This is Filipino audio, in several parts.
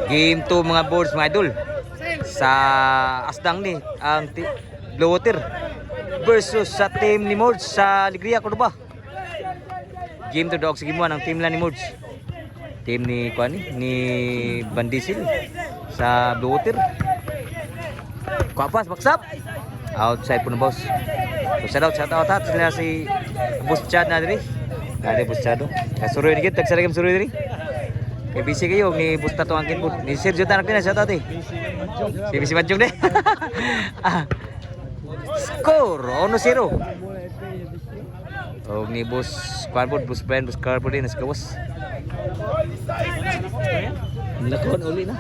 Game 2 mga boards mga idol. Sa Asdang ni ang Blue Water versus sa team ni Mords sa Alegria Cordoba. Game 2 daw sa gimuan ang team lang ni Mords. Team ni ni Bandisil sa Blue Water. Kuapas baksap. Outside po ng boss. So shout out sila si Boss Chad na diri. Ada Boss Chad. Kasuroy ni gid tagsaragam suroy diri. Kay busy kayo ni Boss Tato angkin po. Ni Sergio tanak din shout out eh. Si Bisi Manjung deh. Skor 1-0. Oh ni Boss Squadboard, Boss Brian, Boss Carbo din sa kawas. Lakon uli na.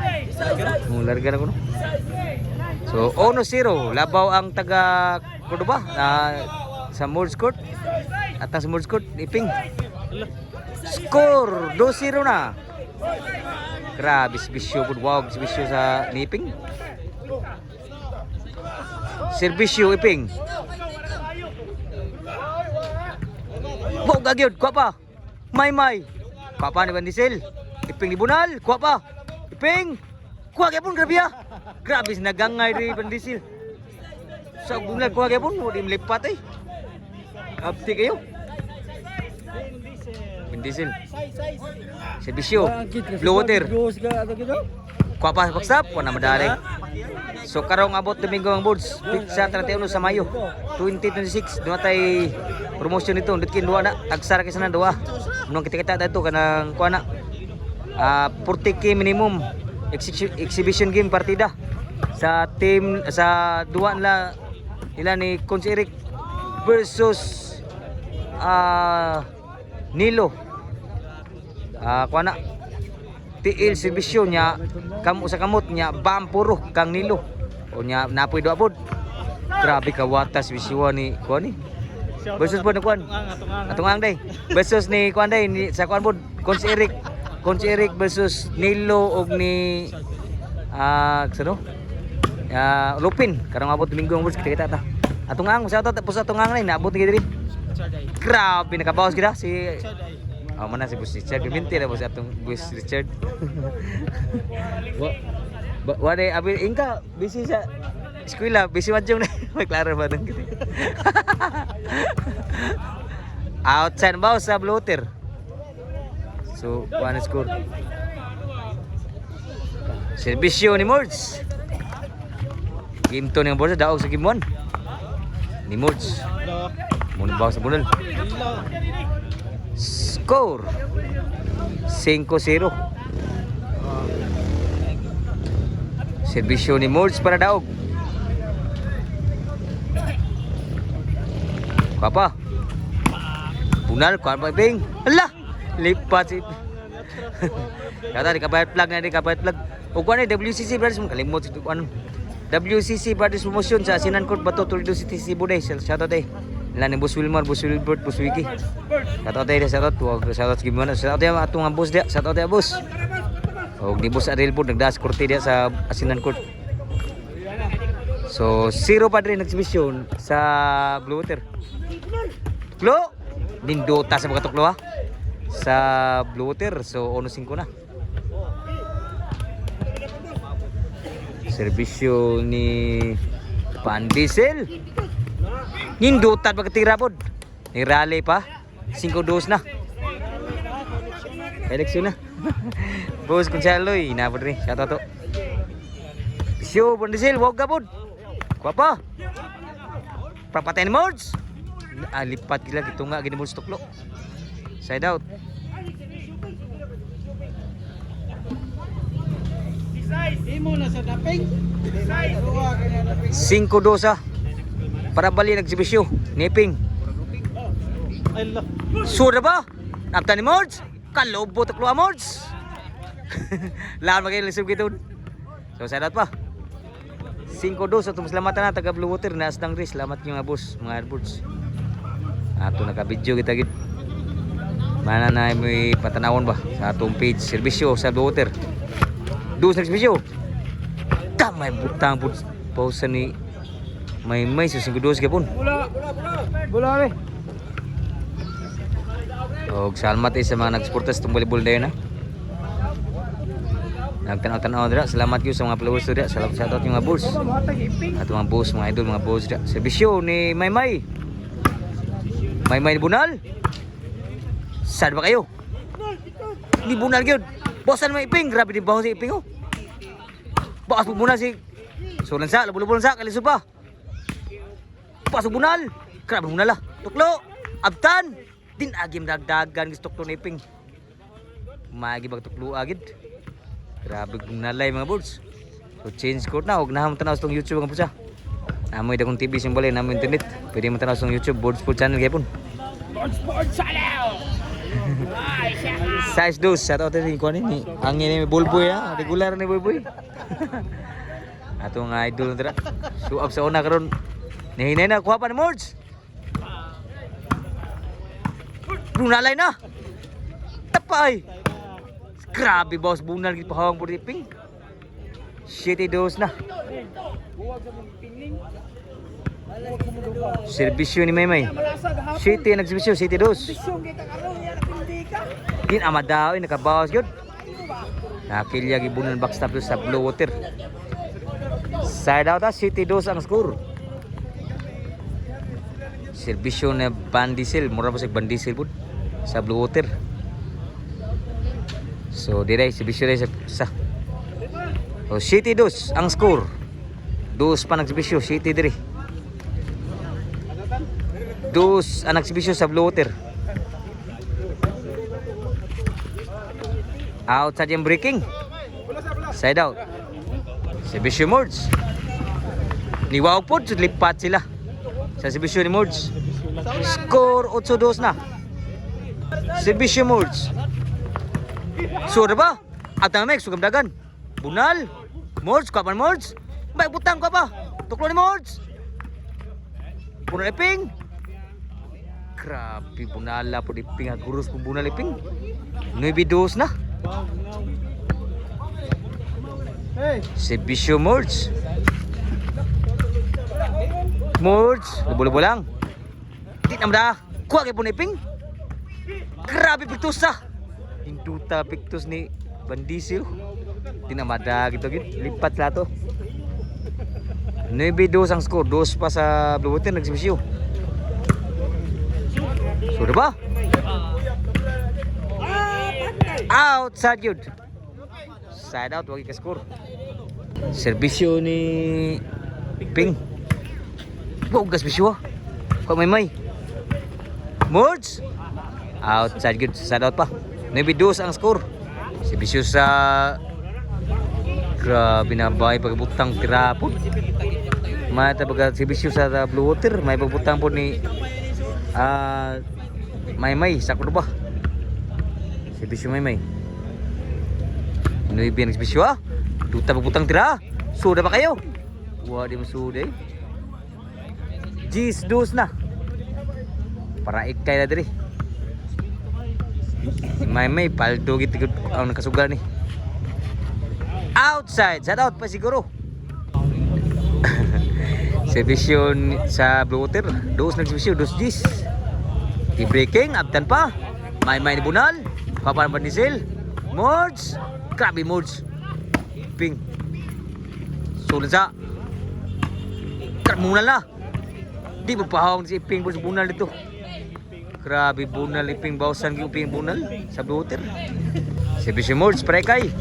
Larga na ko no. So 1-0 labaw ang taga Cordoba sa Mords Court. At ang sa Mords Court iping. Skor 2-0 na. Grabe bisyo pud wow bisyo sa niping. Serbisyo iping. Bo gagyod kuha pa. May. Kuha pa ni Bandisil. Iping ni Bunal, kuha pa. Iping. Kuha gyapon grabe ah. Grabe nagangay ri Bandisil. Sa Bunal kuha gyapon mo di mlipat eh. Abti kayo. Bandisil. Serbisyo. Blue Water. Kuha pa baksap, kuha na madali. So karong abot Domingo ang boards sa 31 sa Mayo 2026 duha tay promotion nito ndutkin duha na tagsara kay sanan duha munong kita dito kanang kuha na 40k minimum exhibition game partida sa team sa duha nila ni Coach Eric versus Nilo kuha na TL serbisyo nya kamu sa kamot nya bampuro kang Nilo o nya napoy do apod. Grabe ka watas bisiwa ni kuan ni. Versus po na kuan. Atong day. Versus ni kuan day ni sa kuan pod Coach Eric versus Nilo og ni sano? Lupin karong abot Domingo ang kita ta. Atong ang sa tapos atong ang naabot gi diri. Grabe nakabawas gid si mana si Boss Richard minti na Boss atong Boss Richard. Wade abi ingka busy sa eskwela, busy Manjung na. May klaro ba nang gitu. Outside bow sa Blue Water. So, one score. Serbisyo ni Mords. Game 2 ng Borsa daog sa game 1. Ni Mords. Muna baw sa bunal. Score 5-0. Serbisyo ni Mords para daog. Apa? Bunal kuan pa bing. Hala, lipat si. Kata di kabayat plug na di kabayat plug. O kuan ni WCC Brothers mo kalimot si kuan. WCC Brothers promotion sa Sinan Court Bato Toledo City Cebu day. Shout out eh. Ilan ni Boss Wilmar, Boss Wilbert, Boss Wiki. Shout out eh, shout out. Shout out gimana? Shout out ya atong boss dia. Shout out ya boss. Og ni Boss Ariel po nagdas korte dia sa Asinan Court. So 0 pa rin exhibition sa Blue Water. Tuklo. Dindota sa mga tuklo ha. Sa Blue Water. So 1-5 na. Serbisyo ni Bandisil. Nindutan pagkatira po. Ni Raleigh pa. 5-2 na. Eleksyon na. Boss Conchaloy. Inabot rin. Shout out to. Bisyo Bandisil. Huwag ka po. Kuha pa. Papatayin ni Mords. Lipat gila. Ito nga. Gini Mords tuklo. Side out. Imo na sa daping. 5-2 para bali nagsibisyo. Niping. Sura ba? Napta ni Mords. Kalobo tuklo Mords. Lawan magkailisog gitu. So side out pa. 5-2 sa tumaslamatan na taga Blue Water na asdang ris. Salamat nyo nga boss, mga airports. Ato naka-video kita gid. Mana na may patanawon ba sa atong page serbisyo sa Blue Water. Dos na serbisyo. Damay butang pud pausa ni may so 5-2 gyapon. Bola. Og salamat sa mga nagsuporta sa volleyball dayon na. nagtanaw-tanaw dira. Salamat gyud sa mga followers dira. Salamat sa ato mga boss. At mga boss, mga idol, mga boss dira. Serbisyo ni Maymay. Maymay ni Bunal. Sad ba kayo? Ni Bunal gyud. Bosan may Iping, grabe din baho si Iping oh. Bakas po Bunal si Sulan sa, labulo-bulo sa, kaliso pa. Pasok Bunal. Grabe Bunal ah. Tuklo. Abtan. Din agim dagdagan gusto tuklo ni Iping. Magi bag tuklo agid. Grabe Bunalay mga boards. So change court na. Huwag na mo tanaw sa YouTube ang pusa. Namoy dakong TV simbole, namoy internet. Pwede mo tanaw sa YouTube, Board Sport Channel kaya pun. Board channel. Size 2, sa ato din ko ni. Ang ini Bulboy ha, regular ni Bulboy. Atong idol dira. Show up sa una karon. Nihinay na kuha pa ni Mords. Bunalay na. Tapay. Grabe boss, Bunal gid pahawang pud Iping. Shitty dose na. Serbisyo ni Maymay. City ang nagserbisyo, City dos. Din amadaw nakabawas gyud. Nakilya gibunan backstop sa Blue Water. Side out City dos ang score. Serbisyo na Bandisel, mura pa sa Bandisel pud sa Blue Water. So dire serbisyo dire sa so, City dos ang score. Dos pa nagserbisyo City dire. Dos ang nagsibisyo sa Blue Water. Outside yung breaking. Side out. Sibisyo Mords. Niwaw po, lipat sila. Sa sibisyo ni Mords. Score 8-2 na. Sibisyo Mords. Sure ba? At ang next, sugamdagan. Bunal. Mords, kapan Mords? May butang ka pa. Tuklo ni Mords. Bunal Iping. Grabe, Bunala po Iping. Agurus po Bunal Iping. 9-2 na. Serbisyo Mords. Mords. Lubo-lubo lang. Di naman na. Kuha kayo po na Iping. Grabe, pictus na. Hinduta pictus ni Bandisil. Di naman na. Lipat sila to. 9-2 ang score. 2 pa sa Blue Water. Nagserbisyo. Sudah ba? Outside yun. Side out, wagi ka score. Serbisyo ni Ping. Bugas bisyo. Kung may. Mords. Outside yun. Side out pa. 9-2 ang score. Serbisyo sa grabe na ba pagbutang tirapon. May pag serbisyo sa Blue Water. May pagbutang po ni Maymay, sakto ba? Serbisyo Maymay. Ano yung serbisyo ah? Duta pagputang tira. Suda ba kayo? Wah, di mo suda eh. Gis dos na. Para ikay na diri. Si Maymay, paldo gitu ang nakasugal ni. Outside, shout out pa siguro. Serbisyo sa Blue Water. Dos nagserbisyo, 2 Gis. I-breaking, abtan pa. Maymay ni Bunal. Papan Bandisel. Mords. Grabe Mords. Ping. Sulan sa. Bunal na. Di mo pahawang si Ping sa Bunal dito. Grabe Bunal Iping. Bawasan yung Ping Bunal sa Blue Water. Serbisyo Mords. Prekay.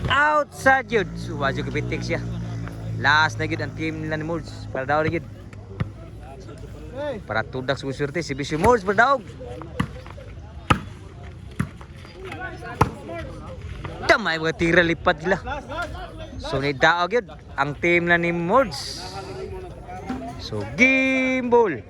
Outside yun. Suwadyo kapitik siya. Last na yun ang team nila ni Mords. Para daw na yun. Para tudak sa swerte. Serbisyo Mords para daw. Damay mga tira lipat nila. So naidaog yun. Ang team na ni Mords. So game ball.